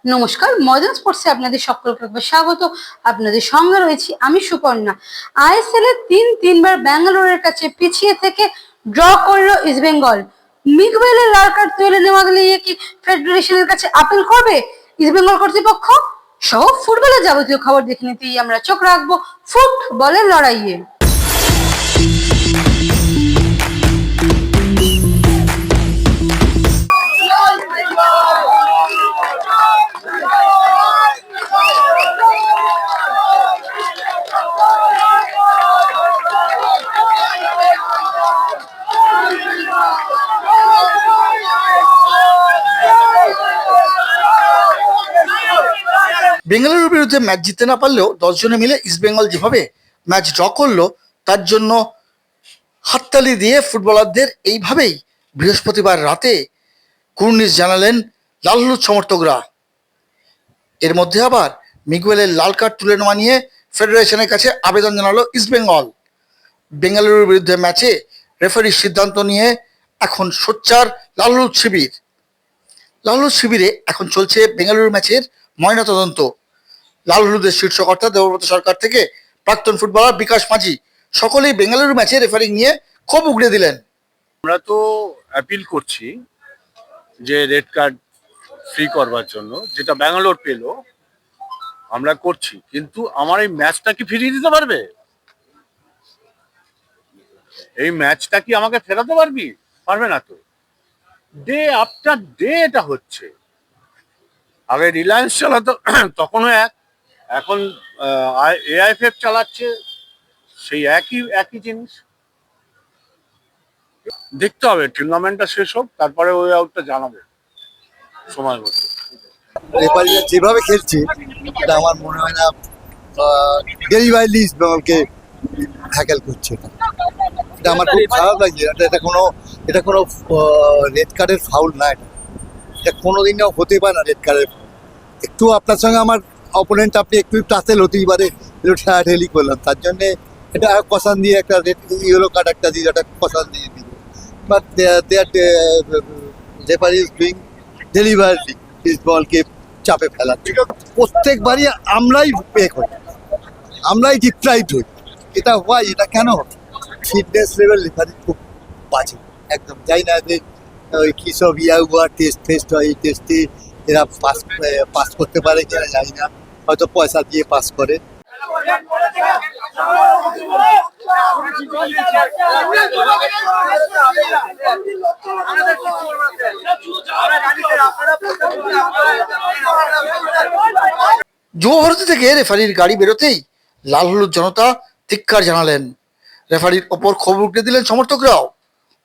নমস্কার, মডার্ন স্পোর্টসে আপনাদের সকলকে স্বাগত। আপনাদের সঙ্গে রয়েছি আমি সুপর্ণা। আইএসএল এ তিনবার ব্যাঙ্গালোরের কাছে পিছিয়ে থেকে ড্র করলো ইস্ট বেঙ্গল। মিগুয়েলের লাল কার্ড তুলে নেওয়া গেলে কি ফেডারেশনের কাছে আপিল করবে ইস্ট বেঙ্গল কর্তৃপক্ষ? সহ ফুটবলের যাবতীয় খবর দেখে নিতেই আমরা চোখ রাখবো ফুটবলের লড়াইয়ে। বেঙ্গালুরুর বিরুদ্ধে ম্যাচ জিততে না পারলেও 10 জনে মিলে ইস্টবেঙ্গল যেভাবে ম্যাচ ড্র করলো তার জন্য হাততালি দিয়ে ফুটবলারদের এইভাবেই বৃহস্পতিবার রাতে কুর্নিশ জানালেন লাল হলুদ সমর্থকরা। এর মধ্যে আবার মিগুয়েলের লাল কার্ড তুলে নেওয়া নিয়ে ফেডারেশনের কাছে আবেদন জানালো ইস্টবেঙ্গল। বেঙ্গালুরুর বিরুদ্ধে ম্যাচে রেফারির সিদ্ধান্ত নিয়ে এখন সোচ্চার লাল হলুদ শিবির। লাল হলুদ শিবিরে এখন চলছে বেঙ্গালুরু ম্যাচের ময়নাতদন্ত। লাল হলুদের শীর্ষকর্তা দেবব্রত সরকার থেকে প্রাক্তন ফুটবলার বিকাশ মাঝি সকলেই বেঙ্গালুরু ম্যাচে রেফারিং নিয়ে ক্ষোভ উগড়ে দিলেন। আমরা তো অ্যাপিল করছি যে রেড কার্ড ফ্রি করবার জন্য, যেটা ব্যাঙ্গালোর পেল আমরা করছি, কিন্তু আমার এই ম্যাচটা কি ফিরিয়ে দিতে পারবে? এই ম্যাচটা কি আমাকে ফেরাতে পারবে না তো। ডে আফটার ডে এটা হচ্ছে। আগে রিলায়েন্স চালাতো তখনও এক, এখন এআইএফএফ চালাচ্ছে, সেই একই জিনিস। দেখতে হবে, টুর্নামেন্টটা শেষ হোক, তারপরে ওই আউটটা জানাবো সময় মতো। রেফারিরা যেভাবে খেলছে এটা আমার মনে হয় না ডেলিভারি ইস্ট বেঙ্গলকে হ্যাকেল করছে। এটা আমার খুব খারাপ লাগছে। এটা কোনো রেড কার্ডের ফাউল না। এটা কোনোদিনও হতে পারে না রেড কার্ডের। একটু আপনার সঙ্গে আমার অপোনেন্ট আপনি একটু টাসেল হতেই পারে, একটু ঠেলাঠেলি করলাম, তার জন্যে এটা কষান দিয়ে একটা রেড ইয়েলো কার্ড একটা দিয়ে একটা কষান দিয়ে দিল। But referee is doing delivery East বেঙ্গলকে চাপে ফেলা। প্রত্যেকবারই আমরাই পে করি, আমরাই ডিপ্রাইভড হই। এটা হয়, এটা কেন? ফিটনেস লেভেল রেফারি খুব বাজে একদম। যাই না যে ওই কী সব টেস্ট হয়, এই টেস্টে এরা পাস করতে পারে কিনা জানি না, হয়তো পয়সা দিয়ে পাস করে। যুব ভারতী থেকে রেফারির গাড়ি বেরোতেই লাল হলুদ জনতা ধিক্কার জানালেন। রেফারির ওপর ক্ষোভ উগড়ে দিলেন সমর্থকরাও।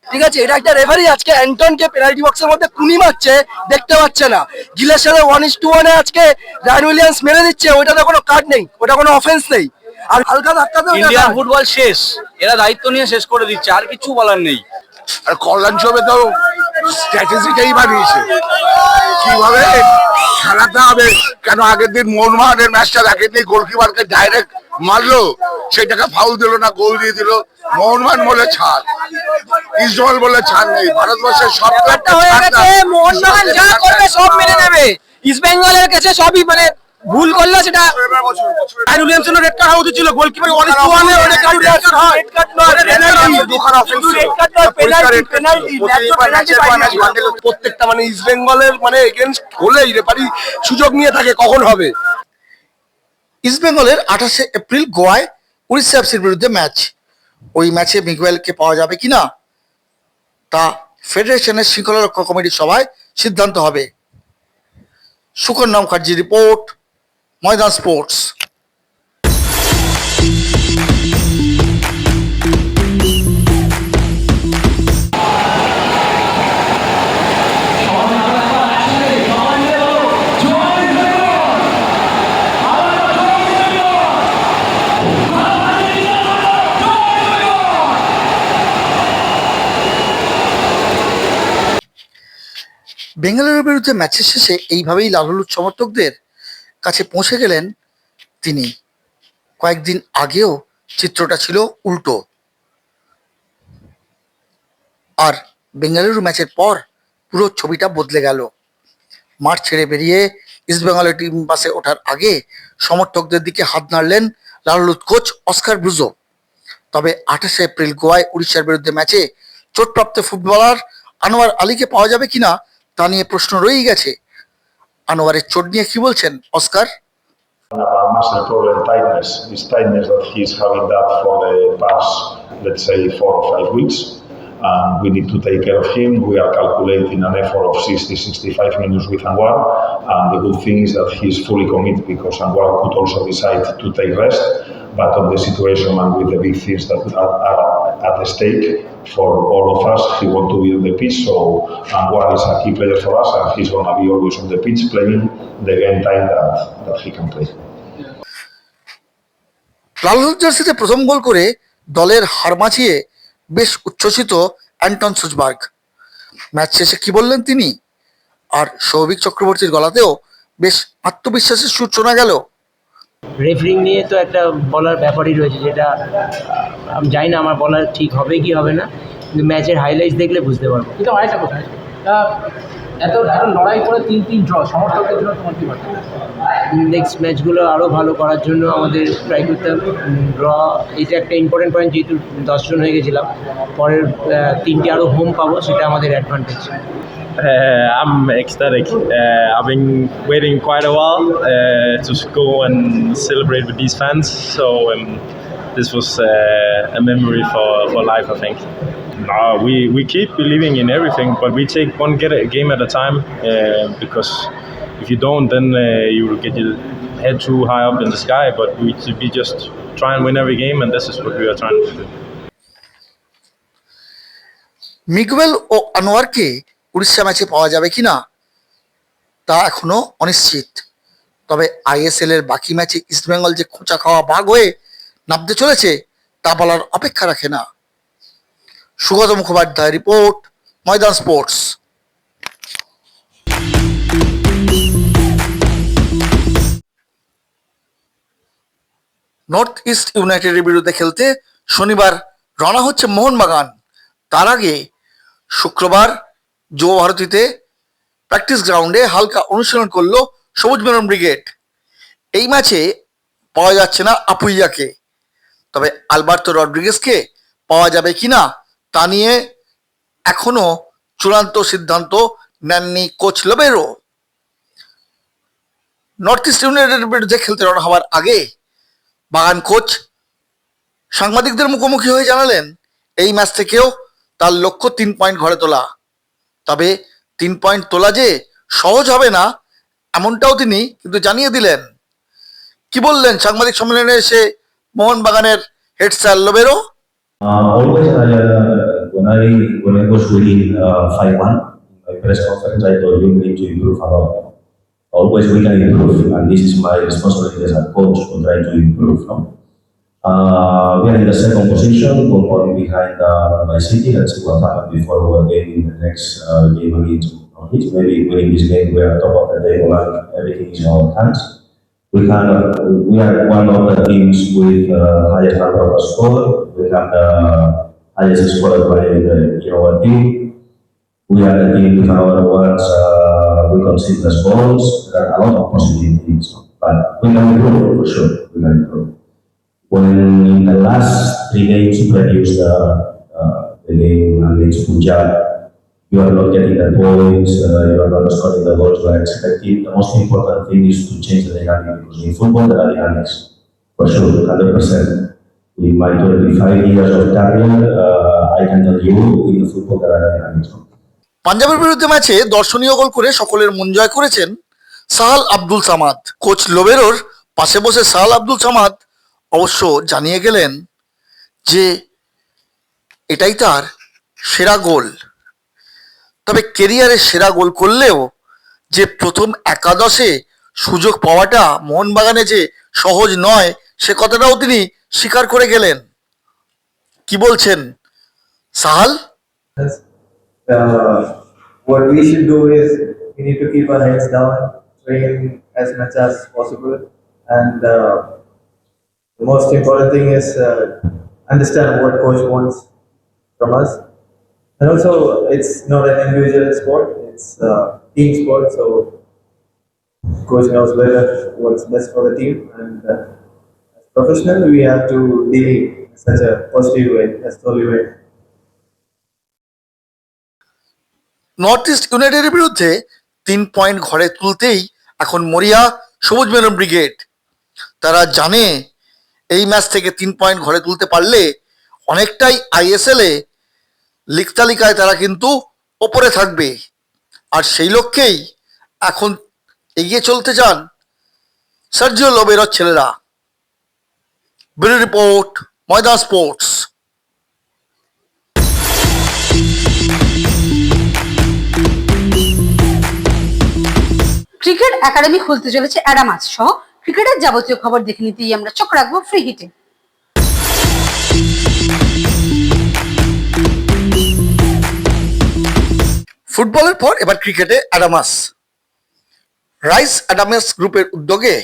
ঠিক আছে, এটা একটা রেফারি আজকে অ্যান্টনকে পেনাল্টি বক্সের মধ্যে কুনি মারছে, দেখতে পাচ্ছে না। গিলের সাথে 1:1 আজকে রায়ন উইলিয়ামস মেরে দিচ্ছে, ওইটাতে কোনো কার্ড নেই, ওটা কোনো অফেন্স নেই। আর হালকা ধাক্কা তো ইন্ডিয়ান ফুটবল শেষ, এরা দায়িত্ব নিয়ে শেষ করে দিচ্ছে, আর কিছু বলার নেই। আর কল্যাণ সবে তো স্ট্র্যাটেজিটাই বানিয়েছে কিভাবে খেলাতে হবে। কেন আগের দিন মোহনবাগানের ম্যাচটা আগের দিন গোলকিপারকে ডাইরেক্ট মারলো, সেটাকে ফাউল দিল না, গোল দিয়ে দিল। মোহনবাগান বলে ছাড়, ইস্টবেঙ্গল বলে ছাড় নেই। ভারতবর্ষের সব মোহনবাগান যা করবে সব মেনে নেবে। ইস্ট বেঙ্গলের কাছে সবই মানে ভুল করলো, সেটা রায়ন উইলিয়ামসের রেড কার্ড হওয়া উচিত ছিল। গোলকিপার 1:1 এ রেড কার্ড হয়, রেড কার্ড নয়, পেনাল্টি। প্রত্যেকটা মানে ইস্ট বেঙ্গলের মানে এগেইনস্ট হলেই রেফারি সুযোগ নিয়ে থাকে কখন হবে। ইস্টবেঙ্গলের 28শে এপ্রিল গোয়ায় উড়িষ্যা এফসির বিরুদ্ধে ম্যাচ। ওই ম্যাচে মিগুয়েলকে পাওয়া যাবে কিনা তা ফেডারেশনের শৃঙ্খলা রক্ষা কমিটির সভায় সিদ্ধান্ত হবে। সুকন্যা মুখার্জি রিপোর্ট, ময়দান স্পোর্টস। বেঙ্গালুরুর বিরুদ্ধে ম্যাচের শেষে এইভাবেই লাল হলুদ সমর্থকদের কাছে পৌঁছে গেলেন তিনি। কয়েকদিন আগেও চিত্রটা ছিল উল্টো, আর বেঙ্গালুরু ম্যাচের পর পুরো ছবিটা বদলে গেল। মাঠ ছেড়ে বেরিয়ে ইস্টবেঙ্গলের টিম বাসে ওঠার আগে সমর্থকদের দিকে হাত নাড়লেন লালুত কোচ অস্কার ব্রুজো। তবে 28 এপ্রিল গোয়ায় উড়িষ্যার বিরুদ্ধে ম্যাচে চোটপ্রাপ্ত ফুটবলার আনোয়ার আলীকে পাওয়া যাবে কিনা তা নিয়ে প্রশ্ন রয়েই গেছে। আনোয়ারের চোট নিয়ে কি বলছেন Oscar? Muscle problem tightness. This tightness that he's having that for the past, let's say, 4 or 5 weeks. We need to take care of him. We are calculating an effort of 60-65 minutes with Anwar. And the good thing is that he's fully committed because Anwar could also decide to take rest. But on the situation and with the big things that are at the stake for all of us, he wants to be on the pitch. So Anwar is a key player for us and he's going to be always on the pitch playing the game time that he can play. লাল হলুদ জার্সিতে প্রথম গোল করে দলের হার মাছিয়ে বেশ উচ্ছ্বসিত Anton সুজবার্গ। Match শেষে কি বললেন তিনি? আর সৌভিক চক্রবর্তীর গলাতেও বেশ আত্মবিশ্বাসের সুর শোনা গেল। রেফারিং নিয়ে তো একটা বলার ব্যাপারই রয়েছে, যেটা আমি জানি না আমার বলার ঠিক হবে কি হবে না, কিন্তু ম্যাচের হাইলাইটস দেখলে বুঝতে পারবো। কিন্তু আরেকটা কথা, এত লড়াই করে 3-3 ড্র, সমর্থকদের জন্য তোমার কি বার্তা? নেক্সট ম্যাচগুলো আরও ভালো করার জন্য আমাদের ট্রাই করতে হবে। ড্র এটা একটা ইম্পর্টেন্ট পয়েন্ট, যেহেতু 10 জন হয়ে গেছিলাম, পরের 3টে আরও হোম পাবো, সেটা আমাদের advantage. I'm ecstatic. I've been waiting quite a while to go and celebrate with these fans. So this was a memory for life, I think. We keep believing in everything, but we take one game at a time. Because if you don't, then you will get your head too high up in the sky. But we just try and win every game, and this is what we are trying to do. Miguel ও আনোয়ারকে উড়িষ্যা ম্যাচে পাওয়া যাবে কিনা তা এখনো অনিশ্চিত। তবে আইএসএল এর বাকি ম্যাচে ইস্টবেঙ্গল যে খোঁচা খাওয়া ভাগ হয়ে নামতে চলেছে তা বলার অপেক্ষা রাখে না। সুগত মুখোপাধ্যায় রিপোর্ট, ময়দান স্পোর্টস। নর্থ ইস্ট ইউনাইটেডের বিরুদ্ধে খেলতে শনিবার রওনা হচ্ছে মোহনবাগান। তার আগে শুক্রবার যুব ভারতীতে প্র্যাকটিস গ্রাউন্ডে হালকা অনুশীলন করলো সবুজ মেরুন ব্রিগেড। এই ম্যাচে পাওয়া যাচ্ছে না আপুইয়াকে, তবে আলবার্তো রড্রিগেজকে পাওয়া যাবে কিনা তা নিয়ে এখনো চূড়ান্ত সিদ্ধান্ত নেননি কোচ লোবেরো। নর্থ ইস্ট ইউনাইটেডের বিরুদ্ধে খেলতে রওনা হওয়ার আগে বাগান কোচ সাংবাদিকদের মুখোমুখি হয়ে জানালেন এই ম্যাচ থেকেও তার লক্ষ্য 3 পয়েন্ট ঘরে তোলা। তবে 3 পয়েন্ট তোলা যে সহজ হবে না এমনটাও তিনি কিন্তু জানিয়ে দিলেন। কি বললেন সাংবাদিক সম্মেলনে এসে মোহনবাগানের head sir Lobera? Always, when I was winning 5-1, my press conference, I told you we need to improve a lot. Always we can improve, and this is my responsibility as a coach to try to improve. No? We are in the second position, 1 point behind my City. Let's see what happens before our game in the next game against Norwich. Maybe winning this game, we are top of the table and everything is in our hands. We are one of the teams with highest number of score. We have the highest score by in our team. We are the team with our ones. We concede the goals. There are a lot of positive things, but we can improve for sure. We can improve. When in the last 3 games previous the game against Punjab, you are not getting the points, you are not scoring the goals you are expecting. The most important thing is to change the dynamic, because in football there are dynamics, for sure, 100%. In my 25 years of career, I can tell you in the football there are dynamics. পাঞ্জাবের বিরুদ্ধে ম্যাচে দর্শনীয় গোল করে সকলের মন জয় করেছেন Sahal Abdul Samad. Coach লোবেরোর পাশে বসে সাহাল আব্দুল সামাদ অবশ্য জানিয়ে গেলেন যে এটাই তার সেরা গোল। তবে কেরিয়ারের সেরা গোল করলেও যে প্রথম একাদশে সুযোগ পাওয়াটা মোহনবাগানে যে সহজ নয় সে কথাটাও তিনি স্বীকার করে গেলেন। কি বলছেন Sahal? What we should do is we need to keep our heads down, train as much as possible, and the most important thing is understand what coach wants from us. And also, it's not an individual sport; it's a team sport. So Coach knows better what's best for the team, and as professional, we have to deal in such a positive way, as Tolly way. North east ইউনাইটেডের বিরুদ্ধে 3 point ঘরে তুলতেই এখন মরিয়া সবুজ maroon brigade. তারা জানে এই ম্যাচ থেকে 3 পয়েন্ট ঘরে তুলতে পারলে অনেকটাই আইএসএল এ লিগ তালিকায় তারা কিন্তু ওপরে থাকবে, আর সেই লক্ষ্যেই এখন এগিয়ে চলতে চান সার্জিও লোবেরোর ছেলেরা। ব্যুরো রিপোর্ট, ময়দান স্পোর্টস। ক্রিকেট একাডেমি খুলতে চলেছে অ্যাডামাস সহ ক্রিকেটের যাবতীয় খবর দেখে নিতেই আমরা চোখ রাখবো ফ্রি হিটে। ফুটবলের পর এবার ক্রিকেটে অ্যাডামাস। রাইস অ্যাডামাস গ্রুপের উদ্যোগে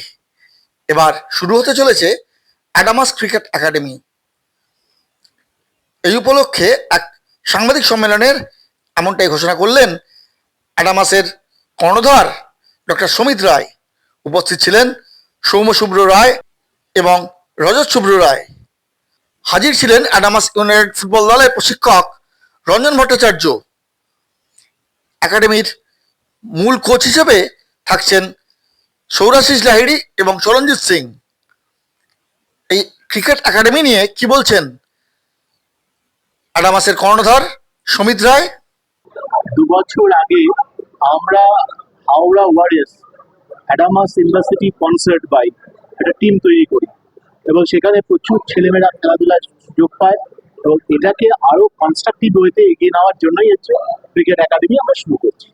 এবার শুরু হতে চলেছে অ্যাডামাস ক্রিকেট একাডেমি। এই উপলক্ষে এক সাংবাদিক সম্মেলনের এমনটাই ঘোষণা করলেন অ্যাডামাসের কর্ণধার ডক্টর সমিত রায়। উপস্থিত ছিলেন সৌম্য শুভ্র রায় এবং রজত শুভ্র রায়। হাজির ছিলেন অ্যাডামাস ইউনাইটেড ফুটবল দলের প্রশিক্ষক রঞ্জন ভট্টাচার্য। একাডেমির মূল কোচ হিসেবে থাকছেন সৌরাশিস লাহিড়ী এবং চরণজিৎ সিং। এই ক্রিকেট একাডেমি নিয়ে কি বলছেন অ্যাডামাসের কর্ণধার সমিত রায়? 2 বছর আগে আমরা Howrah warriors Adamas university sponsored by একটা টিম তৈরি করি এবং সেখানে প্রচুর ছেলেমেয়েরা খেলাধুলার সুযোগ পায় এবং এটাকে আরো কনস্ট্রাকটিভ ওয়েতে এগিয়ে নেওয়ার জন্যই হচ্ছে ক্রিকেট একাডেমি আমরা শুরু করছি।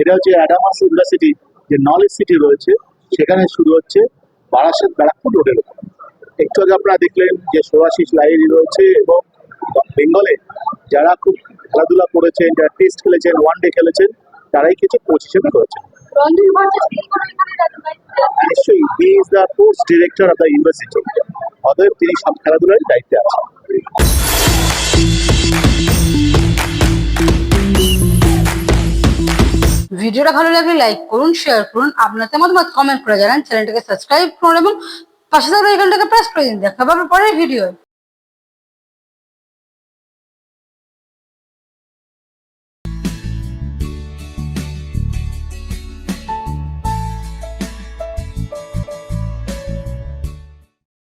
এটা হচ্ছে অ্যাডামাস ইউনিভার্সিটি যে নলেজ সিটি রয়েছে সেখানে শুরু হচ্ছে বারাসাত ব্যারাকপুর রোডের উপর। একটু আগে আপনারা দেখলেন যে সৌরাশিস লাহিড়ী রয়েছে এবং বেঙ্গলে যারা খুব খেলাধুলা করেছেন, যারা টেস্ট খেলেছেন, ওয়ানডে খেলেছেন, তারাই কিছু কোচ হিসেবে রয়েছে। নিশ্চয়ই he is the sports director of the university, অতএব তিনি সব খেলাধুলার দায়িত্বে আছেন। ভিডিওটা ভালো লাগলে লাইক করুন, শেয়ার করুন, আপনাদের মতামত কমেন্ট করে জানান, চ্যানেলটাকে সাবস্ক্রাইব করুন এবং পাশে থাকা আইকনটাকে প্রেস করে দিন। দেখা হবে পরের ভিডিও।